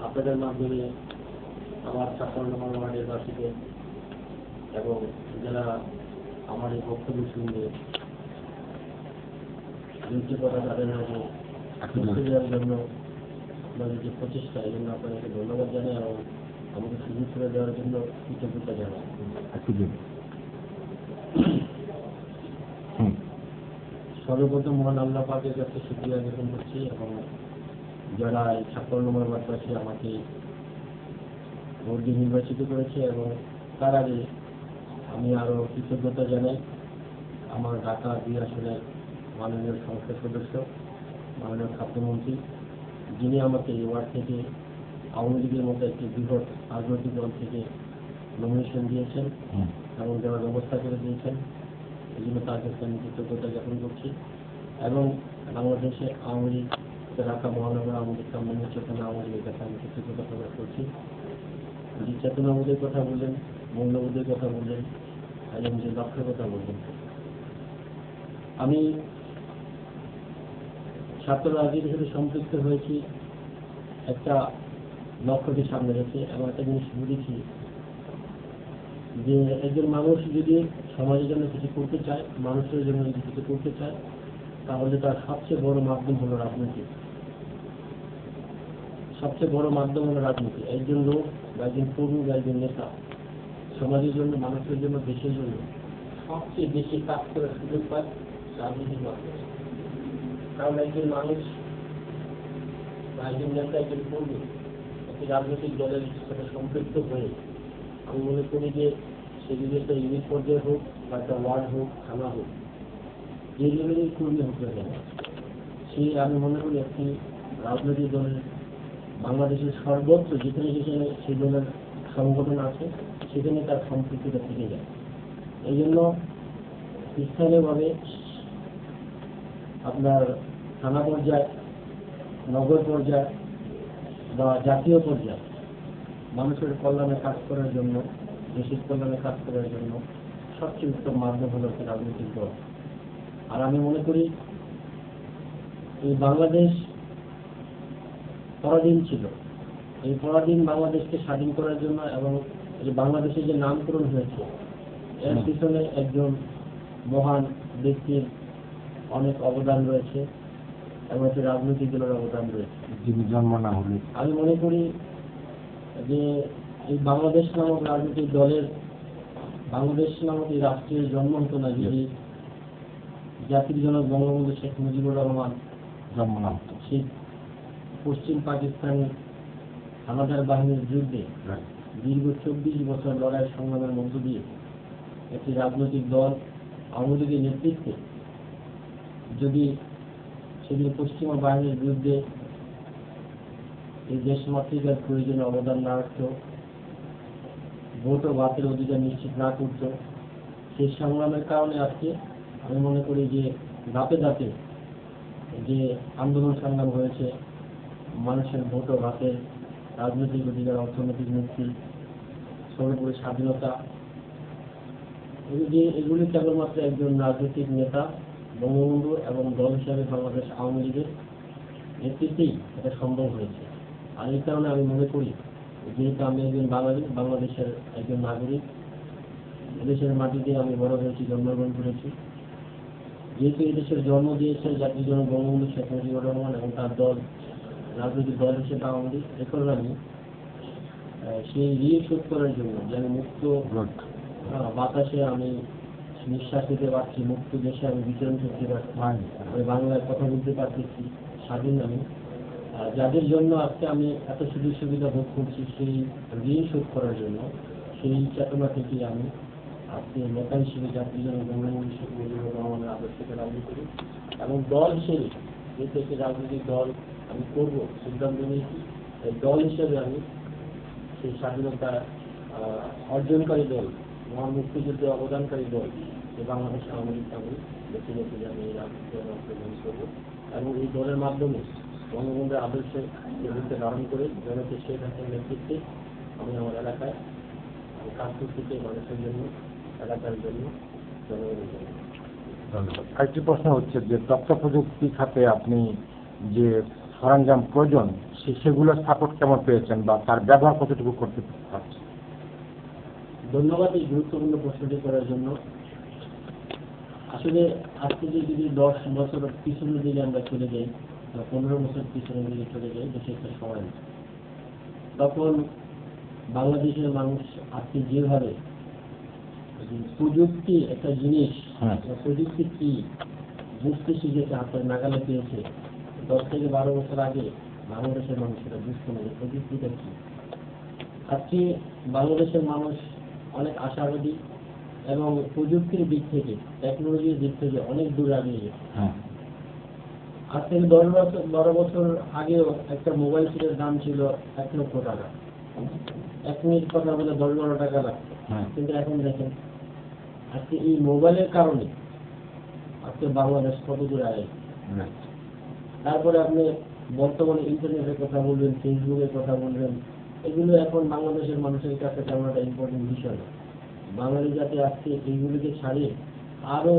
আপনাদের মাধ্যমে আমার 56 নম্বর ওয়ার্ডের বাসীকে এবং যারা আমার এই বক্তব্য শুনবে যুক্তিকতা তাদের মাঝে দেওয়ার জন্য আপনাদের যে প্রচেষ্টা এই জন্য আপনাদেরকে ধন্যবাদ জানাই এবং আমাকে সুযোগ করে দেওয়ার জন্য কৃতজ্ঞতা জানাই। সর্বপ্রথম মহান আল্লাহ পাকের কাছে শুকরিয়া জ্ঞাপন করছি এবং যারা এই 56 নম্বর ওয়ার্ডবাসী আমাকে ভোট দিয়ে নির্বাচিত করেছে এবং তার আগে আমি আরও কৃতজ্ঞতা জানাই আমার ঢাকা 2 আসনের মাননীয় সংসদ সদস্য মাননীয় খাদ্যমন্ত্রী, যিনি আমাকে এই ওয়ার্ড থেকে আওয়ামী লীগের মতো একটি বৃহৎ রাজনৈতিক দল থেকে নমিনেশন দিয়েছেন এবং দেওয়ার ব্যবস্থা করে দিয়েছেন। এই জন্য তার কাছে আমি কৃতজ্ঞতা জ্ঞাপন করছি এবং বাংলাদেশে আওয়ামী লীগ ঢাকা মহানগর আওয়ামী লীগ সম্মানীয় চেতনা আওয়ামী লীগের কাছে আমি কৃতজ্ঞতা প্রকাশ করছি। যে চেতনাবোধের কথা বললেন, মূল্যবোধের কথা বললেন এবং যে লক্ষ্যের কথা বললেন, আমি ছাত্র রাজনীতির সাথে সম্পৃক্ত হয়েছি একটা লক্ষ্যকে সামনে রেখে এবং একটা জিনিস বুঝেছি যে একজন মানুষ যদি সমাজের জন্য কিছু করতে চায়, মানুষের জন্য যদি কিছু করতে চায়, তাহলে তার সবচেয়ে বড় মাধ্যম হলো রাজনীতি। সবচেয়ে বড় মাধ্যম হলো রাজনীতি। একজন লোক বা একজন কর্মী বা একজন নেতা সমাজের জন্য, মানুষের জন্য, দেশের জন্য সবচেয়ে বেশি কাজ করার সুযোগ পায় রাজনীতির মাধ্যমে। কারণ একজন মানুষ বা একজন নেতা, একজন কর্মী একটি রাজনৈতিক দলের সাথে সম্পৃক্ত হয়ে আমি মনে করি যে সে যদি একটা ইউনিট পর্যায়ে হোক বা একটা ওয়ার্ড হোক, থানা হোক, যে লেভেলের কর্মী হোক না কেন, সেই আমি মনে করি একটি রাজনৈতিক দলের বাংলাদেশের সর্বত্র যেখানে যেখানে সেই দলের সংগঠন আছে সেখানে তার সম্পৃক্ততা থেকে যায়। এই জন্য স্থানীয়ভাবে আপনার থানা পর্যায়ে, নগর পর্যায়ে বা জাতীয় পর্যায়ে মানুষের কল্যাণে কাজ করার জন্য, দেশের কল্যাণে কাজ করার জন্য সবচেয়ে উত্তম মাধ্যম হল একটি রাজনৈতিক দল। আর আমি মনে করি এই বাংলাদেশ পরাধীন ছিল। এই পরাধীন বাংলাদেশকে স্বাধীন করার জন্য এবং এই বাংলাদেশের যে নামকরণ হয়েছে এর পিছনে একজন মহান ব্যক্তির অনেক অবদান রয়েছে এবং একটি রাজনৈতিক দলের অবদান রয়েছে, যিনি জন্ম না হলে। আমি মনে করি যে এই বাংলাদেশ নামক রাজনৈতিক দলের, বাংলাদেশ নামক এই রাষ্ট্রের জন্ম হতো না যদি জাতির জনক বঙ্গবন্ধু শেখ মুজিবুর রহমান জন্ম না হতো। সেই পশ্চিম পাকিস্তানের হানাদার বাহিনীর বিরুদ্ধে দীর্ঘ 24 বছর লড়াই সংগ্রামের মধ্য দিয়ে একটি রাজনৈতিক দল আওয়ামী লীগের নেতৃত্বে যদি সেদিন পশ্চিমা বাহিনীর বিরুদ্ধে এই দেশমাতৃকার প্রয়োজনে অবদান না রাখত, ভোট ও ভাতের অধিকার নিশ্চিত না করত, সেই সংগ্রামের কারণে আজকে আমি মনে করি যে ধাপে ধাপে যে আন্দোলন সংগ্রাম হয়েছে, মানুষের ভোট ও ভাতের, রাজনৈতিক অধিকার, অর্থনৈতিক মুক্তি, সর্বোপরি স্বাধীনতা, এগুলি কেবলমাত্র একজন রাজনৈতিক নেতা বঙ্গবন্ধু এবং দল হিসাবে বাংলাদেশ আওয়ামী লীগের নেতৃত্বেই এটা সম্ভব হয়েছে। আর এই কারণে আমি মনে করি যেহেতু আমি একজন বাঙালি, বাংলাদেশের একজন নাগরিক, এদেশের মাটিতে আমি বড় হয়েছি, জন্মগ্রহণ করেছি, যেহেতু এদেশের জন্ম দিয়েছে জাতির জনক বঙ্গবন্ধু শেখ মুজিবুর রহমান এবং তার দল, রাজনৈতিক দল হিসেবে আওয়ামী লীগ, এখন আমি সেই ঋণ শোধ করার জন্য যে আমি মুক্ত বাতাসে আমি নিঃশ্বাস নিতে পারছি, মুক্ত দেশে আমি বিচরণ করতে পারছি, আমি বাংলায় কথা বলতে পারতেছি, স্বাধীন আমি, যাদের জন্য আজকে আমি এত সুযোগ সুবিধা ভোগ করছি, সেই ঋণ শোধ করার জন্য সেই চেতনা থেকে আমি আজকে নেতা হিসেবে জাতির জন্য বঙ্গবন্ধু শেখ মুজিবুর রহমানের আদর্শকে রাজনীতি করি এবং দল হিসেবে যেহেতু একটি রাজনৈতিক দল আমি করব সিদ্ধান্ত নিয়েছি, এই দল হিসেবে আমি সেই স্বাধীনতা অর্জনকারী দল, মহান মুক্তিযুদ্ধে অবদানকারী দল যে বাংলাদেশ আওয়ামী লীগ আমি বেছে নিয়েছি যে আমি এই রাজনীতি অংশগ্রহণ করবো এবং এই দলের মাধ্যমে বঙ্গবন্ধুর আদর্শের রূপে ধারণ করে জনকে শেখ হাসিনার নেতৃত্বে আমি আমার এলাকায় কাজ করতে চাই, মানুষের জন্য, এলাকার জন্য, জনগণের জন্য। ধন্যবাদ। আরেকটি প্রশ্ন হচ্ছে যে তথ্য প্রযুক্তি খাতে আপনি যে সরঞ্জাম প্রয়োজন সেগুলো সাপোর্ট কেমন পেয়েছেন বা তার ব্যবহার কতটুকু করতে পারছেন? ধন্যবাদ এই গুরুত্বপূর্ণ প্রশ্নটি করার জন্য। আসলে আজকে যদি 10 বছর পিছনের দিকে আমরা চলে যাই বা 15 বছর পিছনের দিকে চলে যাই দেশে একটা সময়, তখন বাংলাদেশের মানুষ আজকে যেভাবে প্রযুক্তি একটা জিনিস, প্রযুক্তি কি বুঝতে শিখেছে, হাতের নাগালে পেয়েছে, 10 থেকে 12 বছর আগে বাংলাদেশের মানুষ সেটা বুঝতো না যে প্রযুক্তিটা কি। আজকে বাংলাদেশের মানুষ অনেক আশাবাদী এবং প্রযুক্তির দিক থেকে, টেকনোলজির দিক থেকে অনেক দূরে এগিয়ে গেছে। আজ থেকে 12 বছর আগেও একটা মোবাইল সেটের দাম ছিল 1 লক্ষ টাকা। 1 মিনিট কথা বলে 10-12 টাকা লাগতো। কিন্তু এখন দেখেন আজকে এই মোবাইলের কারণে আজকে বাংলাদেশ কত দূরে আগে। তারপরে আপনি বর্তমানে ইন্টারনেটের কথা বলবেন, ফেসবুকের কথা বলবেন, এগুলো এখন বাংলাদেশের মানুষের কাছে তেমন একটা ইম্পর্টেন্ট বিষয় না। বাঙালি জাতি আজকে এইগুলিকে ছাড়িয়ে আরো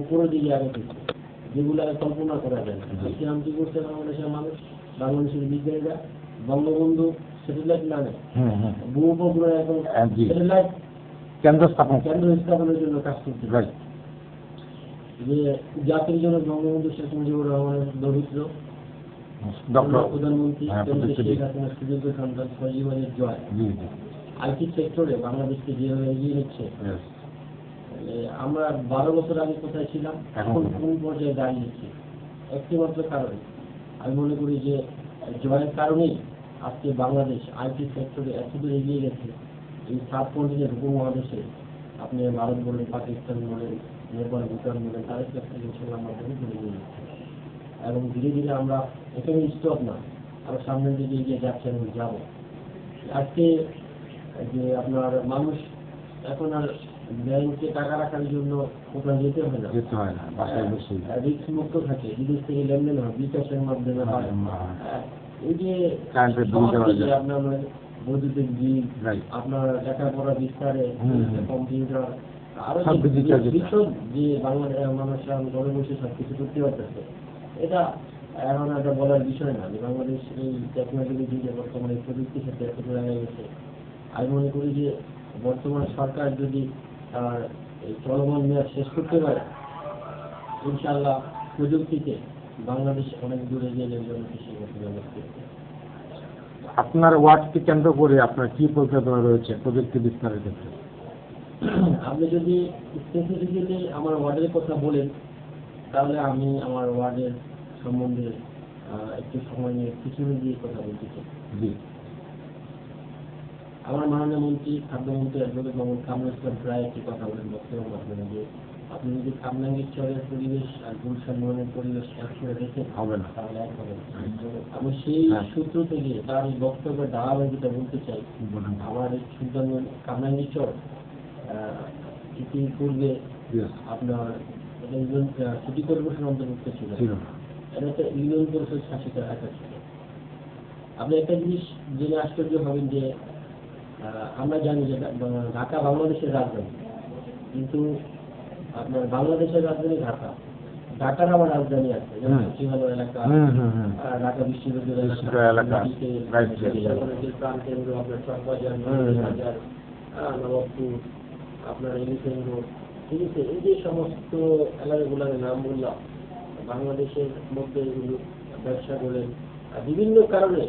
উপরের দিকে আগে দিচ্ছে, যেগুলো কল্পনা করা যায় না। সেরকম কি করছে বাংলাদেশের মানুষ, বাংলাদেশের বিজ্ঞানীরা বঙ্গবন্ধু স্যাটেলাইট নামে ভূ-উপগ্রহ এখন স্যাটেলাইট কেন্দ্র স্থাপনের জন্য কাজ করছে। যে জাতির জন্য বঙ্গবন্ধু শেখ মুজিবুর রহমানের দরিদ্র প্রধানমন্ত্রী শেখ হাসিনার সুযোগ্য সন্তান সজীবনের জয় আইটি সেক্টরে বাংলাদেশকে যেভাবে এগিয়ে নিচ্ছে, আমরা 12 বছর আগে কোথায় ছিলাম, এখন কোন পর্যায়ে দাঁড়িয়েছি, একটি মাত্র কারণ আমি মনে করি যে জয়ের কারণেই আজকে বাংলাদেশ আইটি সেক্টরে এতদূর এগিয়ে গেছে। এই সাবকন্টিনেন্ট উপমহাদেশে আপনি ভারত বলেন, পাকিস্তান বলেন, নেপাল, ভুটান বলেন, তাদের ক্ষেত্রে ইনশাআল্লাহ আমরা বহু দূরে এগিয়ে গেছি এবং ধীরে ধীরে আমরা এখানে স্টপ না, আরো সামনের দিকে এগিয়ে যাচ্ছে এবং যাবো। আজকে যে আপনার মানুষ এখন আর ব্যাংকে টাকা রাখার জন্য কোথাও যেতে হয় না, রিস্ক মুক্ত থাকে, বিদেশ থেকে লেনদেন হয় বিকাশের মাধ্যমে। এই যে আপনার বৈদ্যুতিক বিল, আপনার লেখাপড়া বিস্তারে, কম্পিউটার, আরো বিশদ যে বাংলাদেশের মানুষরা ঘরে বসে সবকিছু করতে পারতেছে, এটা এখন একটা বলার বিষয় না যে বাংলাদেশ এই টেকনোলজি যুগে বর্তমানে প্রযুক্তির সাথে এত জায়গায় গেছে। আমি মনে করি যে বর্তমান সরকার যদি এই চলমান মেয়াদ শেষ করতে পারে, ইনশাআল্লাহ প্রযুক্তিতে বাংলাদেশ অনেক দূরে গিয়ে আপনার ওয়ার্ডকে কেন্দ্র করে আপনার কি পরিকল্পনা রয়েছে প্রযুক্তি বিস্তারের ক্ষেত্রে? আপনি যদি স্পেসিফিক্যালি আমার ওয়ার্ডের কথা বলেন, তাহলে আমি আমার ওয়ার্ডের সম্বন্ধে একটু সময় নিয়ে পিছনে দিয়ে কথা বলতে চাই। আমার মাননীয় মন্ত্রী, খাদ্যমন্ত্রী অ্যাডভোকেট মোহাম্মদ কামরুল ইসলাম প্রায় একটি কথা বলেন বক্তব্যের মাধ্যমে যে আপনি যদি কামরাঙ্গীরচরের পরিবেশ আর গুলশান মোহনের পরিবেশ একসাথে দেখেন হবে না, তাহলে এক হবে না। আমি সেই সূত্র থেকে তার এই বক্তব্যের ধারাবাহিকতা বলতে চাই। আমার এই সুলতানগঞ্জ কামরাঙ্গীরচর পূর্বে আপনার সিটি কর্পোরেশন অন্তর্ভুক্ত ছিল, এটা একটা ইউনিয়ন পরিষদ শাসিত এলাকা ছিল। আপনি একটা জিনিস জেনে আশ্চর্য হবেন যে আমরা জানি যে ঢাকা বাংলাদেশের রাজধানী, কিন্তু আপনার বাংলাদেশের রাজধানী ঢাকা, ঢাকার আবার রাজধানী আছে, যেমন সচিবালয় এলাকা, ঢাকা বিশ্ববিদ্যালয় এলাকা, প্রাণকেন্দ্র আপনার চকবাজার, নবাবপুর, আপনার এলিফ্যান্ট রোড, ঠিক আছে। এই যে সমস্ত এলাকাগুলোর নাম বললাম, বাংলাদেশের মধ্যে এগুলো ব্যবসা করেন বিভিন্ন কারণে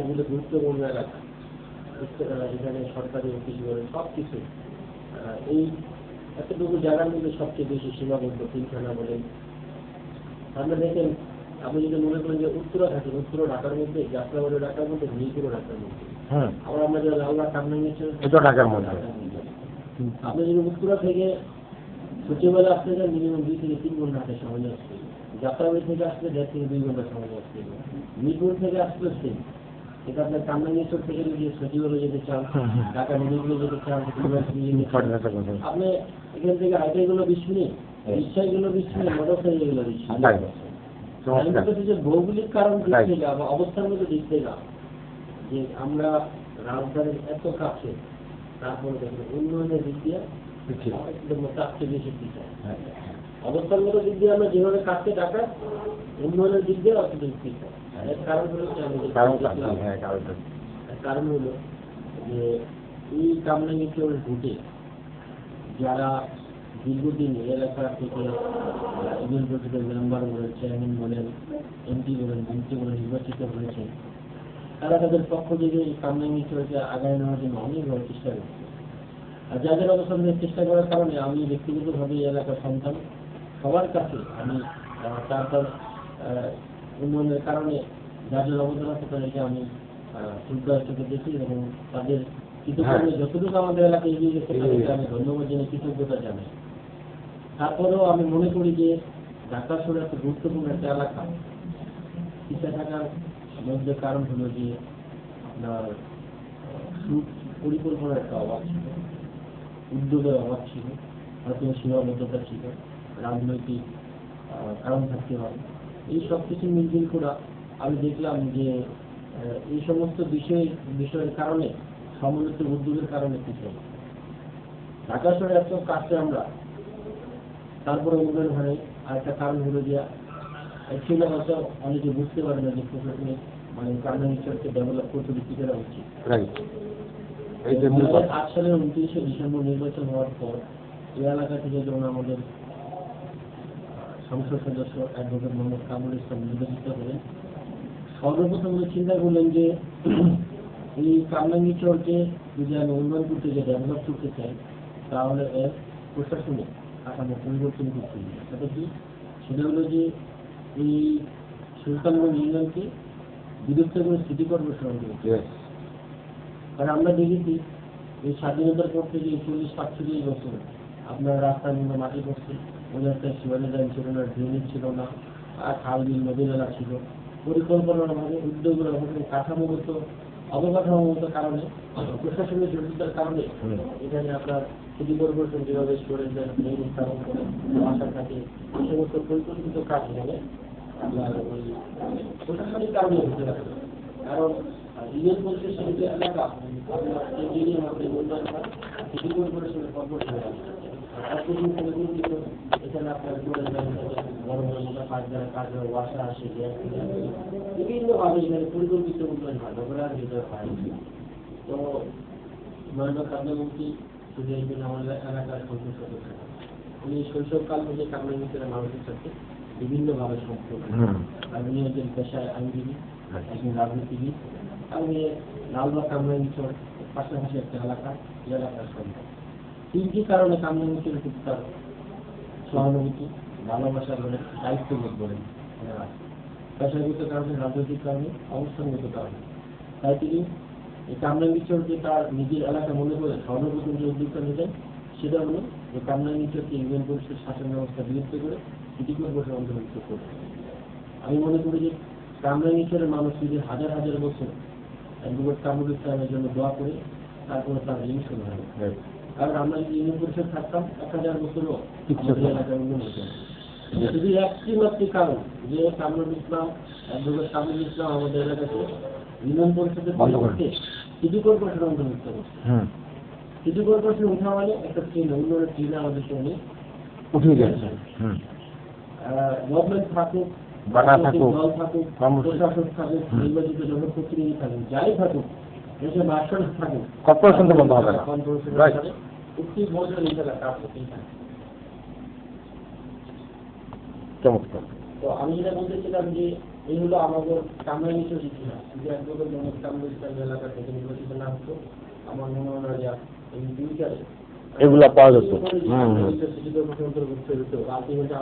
এগুলো গুরুত্বপূর্ণ এলাকা। এখানে সরকারি অফিস বলেন, সবকিছু এই এতটুকু জায়গার মধ্যে সবচেয়ে বেশি সীমাবদ্ধ পিলখানা বলেন। আমরা দেখেন, আপনি যদি মনে করেন যে উত্তরা থাকেন, উত্তর ঢাকার মধ্যে, যাত্রাবাড়ি ঢাকার মধ্যে, মিরপুর ঢাকার মধ্যে, আবার আমরা যে লালবাগ কামরাঙ্গীরচর ঢাকার মধ্যে। আপনি যদি উত্তরা থেকে সচিবালয় আসতে যান, মিনিমাম 2 থেকে 3 ঘন্টা হাতে সময় আসছে। যাত্রাবাড়ি থেকে আসলে 1.5 থেকে 2 ঘন্টা সময় আসছে। মিরপুর থেকে আসলে সেম। এটা আপনার কামরাঙ্গীরচর থেকে যদি সচিবালয় যেতে চান, ঢাকা মেডিকেলে যেতে চান, আপনি এখান থেকে হাইটাইগুলো 20 মিনিট, রিক্সাগুলো 20 মিনিট, মোটরসাইকেলগুলো 20 মিনিট। ভৌগোলিক কারণ দিক থেকে অবস্থার মধ্যে দিক থেকে যে আমরা রাজধানীর এত কাছে, তারপরে দেখবেন উন্নয়নের দিক দিয়ে একদম চাপতে বেশি পিছায়। অবস্থানগত দিক দিয়ে আমরা যেভাবে কাজকে টাকা, উন্নয়নের দিক দিয়ে অর্থনৈতিক। এর কারণ হলো যে আমি কারণ হলো যে এই কামরাঙ্গীরচর রুটে যারা দীর্ঘদিন এলাকা থেকে ইউনিয়ন পরিষদের মেম্বার বলেন, চেয়ারম্যান বলেন, এমপি বলেন, মন্ত্রী বলেন নির্বাচিত হয়েছে, তারা তাদের পক্ষ থেকে এই কামরাঙ্গীরচরকে আগায় নেওয়ার জন্য অনেকভাবে চেষ্টা করছে। আর যাদের অবস্থানের চেষ্টা করার কারণে আমি ব্যক্তিগতভাবে এই এলাকার সন্তান সবার কাছে আমি তার উন্নয়নের কারণে যাদের অবদান আছে তাদেরকে আমি শ্রদ্ধার চোখে দেখি এবং তাদের কৃতজ্ঞতা যতটুকু আমাদের এলাকায় এগিয়ে গেছে তাদেরকে আমি ধন্যবাদ জানাই, কৃতজ্ঞতা জানাই। তারপরেও আমি মনে করি যে ঢাকা শহরে একটা গুরুত্বপূর্ণ একটা এলাকা পিছিয়ে থাকার মধ্যে কারণ হলো যে আপনার পরিকল্পনার একটা অভাব ছিল, উদ্যোগের অভাব ছিল, হয়তো সীমাবদ্ধতা ছিল, রাজনৈতিক কারণ থাকতে পারে। এই সব কিছু মিলমিল করা আমি দেখলাম যে এই সমস্ত বিষয়ের কারণে সমন্বিত উদ্যোগের কারণে কিছু ঢাকা শহরে এত কাছে আমরা, তারপরে উন্নয়ন হয়। আর একটা কারণ হলো যে অ্যাকচুয়ালি হয়তো অনেকে বুঝতে পারে না যে প্রশাসনিক মানে কামরাঙ্গীরচরকে ডেভেলপ করতে কি করা উচিত। 2008 সালের 29শে ডিসেম্বর নির্বাচন হওয়ার পর এই এলাকা থেকে যখন আমাদের সংসদ সদস্য অ্যাডভোকেট মোহাম্মদ কামরুল ইসলাম নির্বাচিত হলেন, সর্বপ্রথম চিন্তা করলেন যে এই কামরাঙ্গীরচরকে যদি আমি উন্নয়ন করতে চাই, ডেভেলপ করতে চাই, তাহলে এর প্রশাসনিক কাঠামো পরিবর্তন করতে হবে। সেটা কি? সেটা হলো যে এই সুলতানগঞ্জ ইউনিয়নকে বিলুপ্ত করে সিটি কর্পোরেশন করতে হবে। কারণ আমরা দেখেছি এই স্বাধীনতার পর থেকে 40-45 বছর আপনার রাস্তার মধ্যে মাটি করছে, ওই রাস্তায় সিওয়ালের লাইন ছিল না, ড্রেনেজ ছিল না, আর খাল বিল নদী নালা ছিল। পরিকল্পনার অভাবে, উদ্যোগের অভাবে, কাঠামোগত অবকাঠামোগত কারণে, প্রশাসনের জটিলতার কারণে এখানে আপনার সিটি কর্পোরেশন যেভাবে স্টোরেজ ড্রেন স্থাপন করে আশা থাকে এই সমস্ত পরিকল্পিত কাজ এখানে আপনার ওই প্রশাসনিক কারণে হতে পারে। কারণ ইউনিয়ন পরিষদ এলাকা আপনার এরিয়ার মধ্যে উন্নয়ন হয় সিটি কর্পোরেশনের কর্পোরেশনের এখানে আপনার বড় বড় মোটা কাজ ওয়াসা আসে, বিভিন্নভাবে এখানে পরিকল্পিত উন্নয়ন হয়, নগরায়ণ ভিতরে হয়। তো মাননীয় কামরাঙ্গী শুধু এই জন্য আমাদের এলাকার সংসদ সদস্য, উনি শৈশবকাল থেকে কামরাঙ্গীর মানুষের সাথে বিভিন্নভাবে সম্পর্ক। আমি একজন পেশায় আইনজীবী, একজন রাজনীতিবিদ, আমি লালবাগ কামরাঙ্গীর পাশাপাশি একটা এলাকা, এই এলাকার সন্তান। 3টি কারণে কামরাঙ্গীর প্রতি তার সহানুভূতি, ভালোবাসা বলেন, দায়িত্ববোধ বলেন, পেশাগত কারণে, রাজনৈতিক কারণে, অবস্থানগত কারণে। তাই তিনি এই কামরাঙ্গীরচরকে তার নিজের এলাকা মনে করে সর্বপ্রথম যে উদ্যোগটা নিতেন সেটা হলো যে কামরাঙ্গীরচরকে ইউনিয়ন পরিষদ শাসন ব্যবস্থা বিলুপ্ত করে সিটি কর্পোরেশন অন্তর্ভুক্ত করতে। আমি মনে করি যে কামরাঙ্গীরচরের মানুষ যদি হাজার হাজার বছর অ্যাডভোকেট কামরুল ইসলামের জন্য দোয়া করে তারপরে তার ঋণ শোধ হবে। কারণ আমরা যদি ইউনিয়ন পরিষদ থাকতাম 1000 বছরও এলাকার উন্নয়ন হতো। শুধু একটি মাত্র কারণ যে কামরুল ইসলাম, অ্যাডভোকেট কামরুল ইসলাম আমাদের এলাকাতে ইউনিয়ন পরিষদের সিটি কর্পোরেশন অন্তর্ভুক্ত করছে। সিটি কর্পোরেশন উঠা মানে একটা ট্রেন, উন্নয়নের ট্রেনে আমাদের সঙ্গে উঠে গেছে। গভর্নমেন্ট থাকুক, দল থাকুক, প্রশাসক থাকুক, নির্বাচিত জনপ্রতিনিধি থাকুক, যাই থাকুক, দেশের মার্শাল থাকুক, কর্পোরেশন তো বন্ধ হবে না। একটি বছর নিজেরা কাজ করতেই থাকে। তো আমি যেটা বলতেছিলাম যে এই হলো আমাদের কামরাঙ্গীরচর ইতিহাস। যে একদম মোহাম্মদ কামরুল ইসলাম এলাকা থেকে নির্বাচিত না হতো, আমার মনে হয় যে এই ফিউচারে এগুলা পাওয়া যেত।